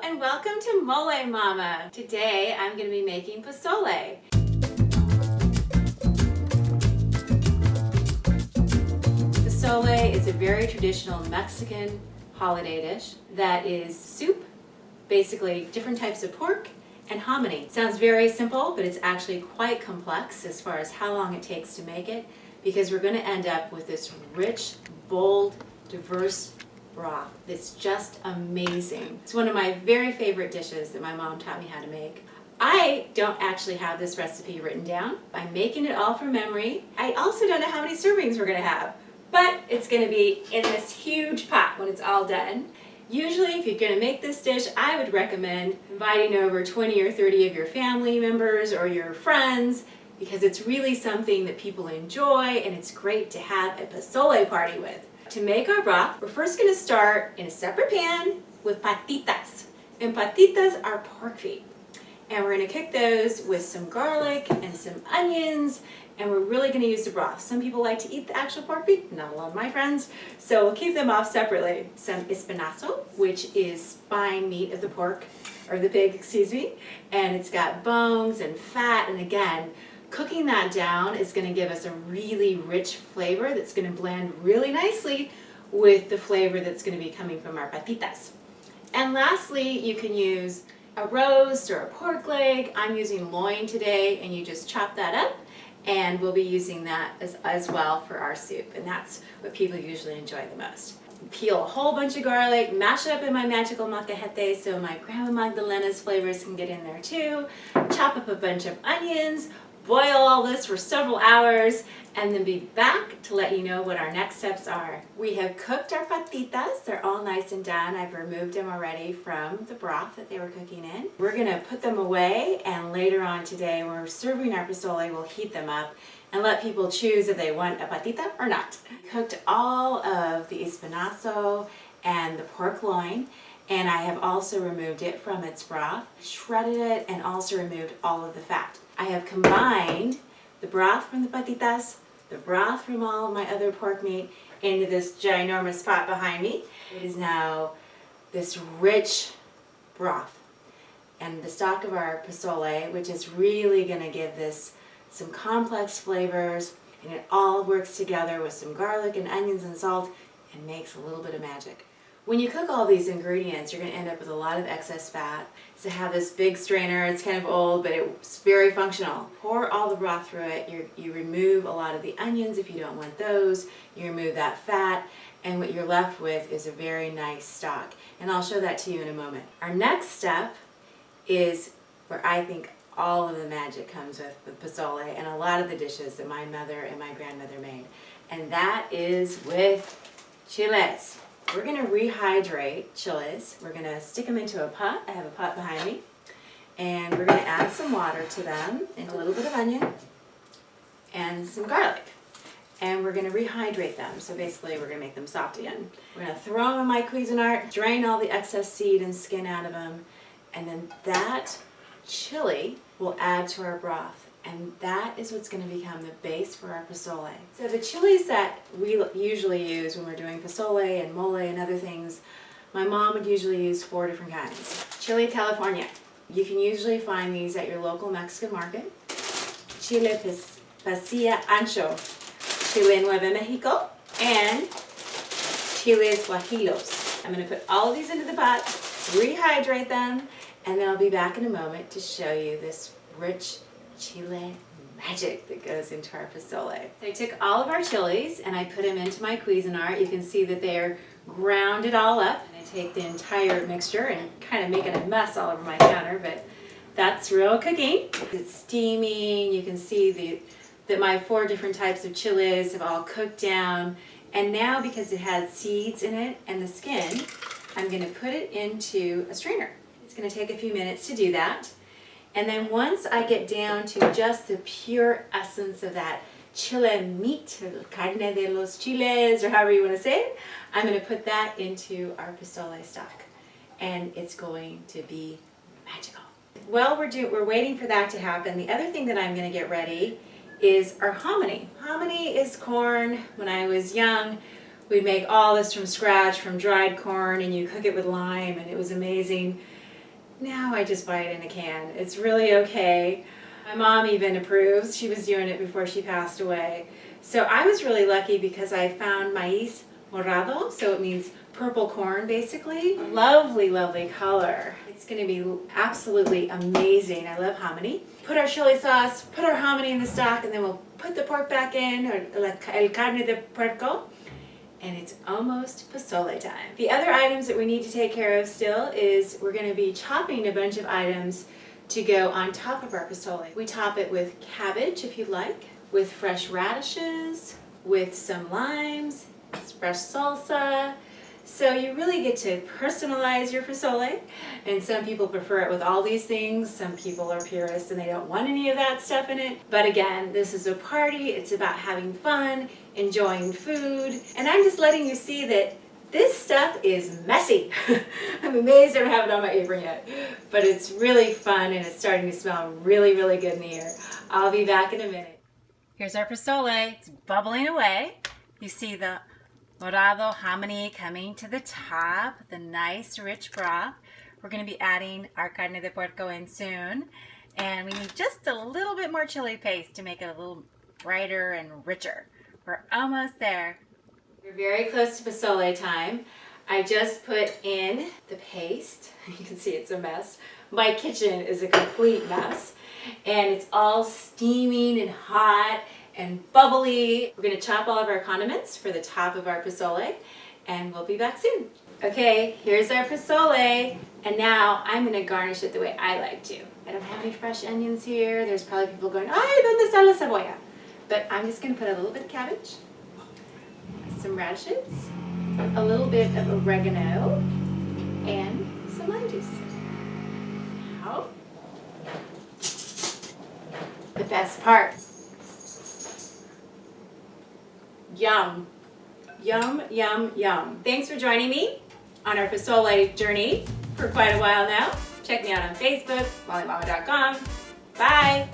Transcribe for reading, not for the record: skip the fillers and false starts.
and welcome to Molé Mama. Today I'm going to be making pozole. Pozole is a very traditional Mexican holiday dish that is soup, basically different types of pork, and hominy. It sounds very simple, but it's actually quite complex as far as how long it takes to make it, because we're going to end up with this rich, bold, diverse broth that's just amazing. It's one of my very favorite dishes that my mom taught me how to make. I don't actually have this recipe written down. I'm making it all from memory. I also don't know how many servings we're going to have, but it's going to be in this huge pot when it's all done. Usually, if you're going to make this dish, I would recommend inviting over 20 or 30 of your family members or your friends, because it's really something that people enjoy and it's great to have a pozole party with. To make our broth, we're first going to start in a separate pan with patitas. And patitas are pork feet. And we're going to cook those with some garlic and some onions, and we're really going to use the broth. Some people like to eat the actual pork feet, not a lot of my friends, so we'll keep them off separately. Some espinazo, which is spine meat of the pork, or the pig, excuse me, and it's got bones and fat, and again, cooking that down is going to give us a really rich flavor that's going to blend really nicely with the flavor that's going to be coming from our patitas. And lastly, you can use a roast or a pork leg. I'm using loin today, and you just chop that up, and we'll be using that as well for our soup, and that's what people usually enjoy the most. Peel a whole bunch of garlic, mash it up in my magical molcajete so my Grandma Magdalena's flavors can get in there too. Chop up a bunch of onions, boil all this for several hours, and then be back to let you know what our next steps are. We have cooked our patitas. They're all nice and done. I've removed them already from the broth that they were cooking in. We're going to put them away, and later on today when we're serving our pozole, we'll heat them up and let people choose if they want a patita or not. Cooked all of the espinazo and the pork loin, and I have also removed it from its broth, shredded it, and also removed all of the fat. I have combined the broth from the patitas, the broth from all of my other pork meat into this ginormous pot behind me. It is now this rich broth. And the stock of our pozole, which is really going to give this some complex flavors, and it all works together with some garlic and onions and salt and makes a little bit of magic. When you cook all these ingredients, you're going to end up with a lot of excess fat. So I have this big strainer. It's kind of old, but it's very functional. Pour all the broth through it. You remove a lot of the onions if you don't want those. You remove that fat, and what you're left with is a very nice stock. And I'll show that to you in a moment. Our next step is where I think all of the magic comes with pozole and a lot of the dishes that my mother and my grandmother made. And that is with chiles. We're going to rehydrate chiles. We're going to stick them into a pot. I have a pot behind me. And we're going to add some water to them and a little bit of onion and some garlic. And we're going to rehydrate them. So basically we're going to make them soft again. We're going to throw them in my Cuisinart, drain all the excess seed and skin out of them. And then that chili will add to our broth. And that is what's going to become the base for our pozole. So the chilies that we usually use when we're doing pozole and mole and other things, my mom would usually use 4 different kinds. Chile California. You can usually find these at your local Mexican market. Chile Pasilla Ancho. Chile Nuevo Mexico. And Chiles Guajillos. I'm going to put all of these into the pot, rehydrate them, and then I'll be back in a moment to show you this rich Chile magic that goes into our pozole. So I took all of our chilies and I put them into my Cuisinart. You can see that they are ground it all up. And I take the entire mixture and kind of making a mess all over my counter, but that's real cooking. It's steaming. You can see that my 4 different types of chiles have all cooked down. And now, because it has seeds in it and the skin, I'm going to put it into a strainer. It's going to take a few minutes to do that. And then once I get down to just the pure essence of that chile meat, or carne de los chiles, or however you want to say it, I'm going to put that into our pozole stock. And it's going to be magical. While we're waiting for that to happen, the other thing that I'm going to get ready is our hominy. Hominy is corn. When I was young, we'd make all this from scratch, from dried corn, and you cook it with lime, and it was amazing. now I just buy it in a can. It's really okay. My mom even approves. She was doing it before she passed away. So I was really lucky because I found maíz morado, so it means purple corn basically. Lovely, lovely color. It's gonna be absolutely amazing. I love hominy. Put our chili sauce, put our hominy in the stock, and then we'll put the pork back in, or el carne de puerco, and it's almost pozole time. The other items that we need to take care of still is we're gonna be chopping a bunch of items to go on top of our pozole. We top it with cabbage if you like, with fresh radishes, with some limes, fresh salsa. So you really get to personalize your pozole, and some people prefer it with all these things. Some people are purists and they don't want any of that stuff in it. But again, this is a party. It's about having fun, enjoying food, and I'm just letting you see that this stuff is messy. I'm amazed I don't have it on my apron yet, but it's really fun and it's starting to smell really, really good in the air. I'll be back in a minute. Here's our pozole. It's bubbling away. You see the morado hominy coming to the top, the nice rich broth. We're going to be adding our carne de puerco in soon, and we need just a little bit more chili paste to make it a little brighter and richer. We're almost there. We're very close to pozole time. I just put in the paste. You can see it's a mess. My kitchen is a complete mess, and it's all steaming and hot and bubbly. We're gonna chop all of our condiments for the top of our pozole, and we'll be back soon. Okay, here's our pozole, and now I'm gonna garnish it the way I like to. I don't have any fresh onions here. There's probably people going, ay, ¿dónde está la cebolla? But I'm just gonna put a little bit of cabbage, some radishes, a little bit of oregano, and some lime juice. Now, the best part. Yum, yum, yum, yum. Thanks for joining me on our pozole journey for quite a while now. Check me out on Facebook, molemama.com. Bye.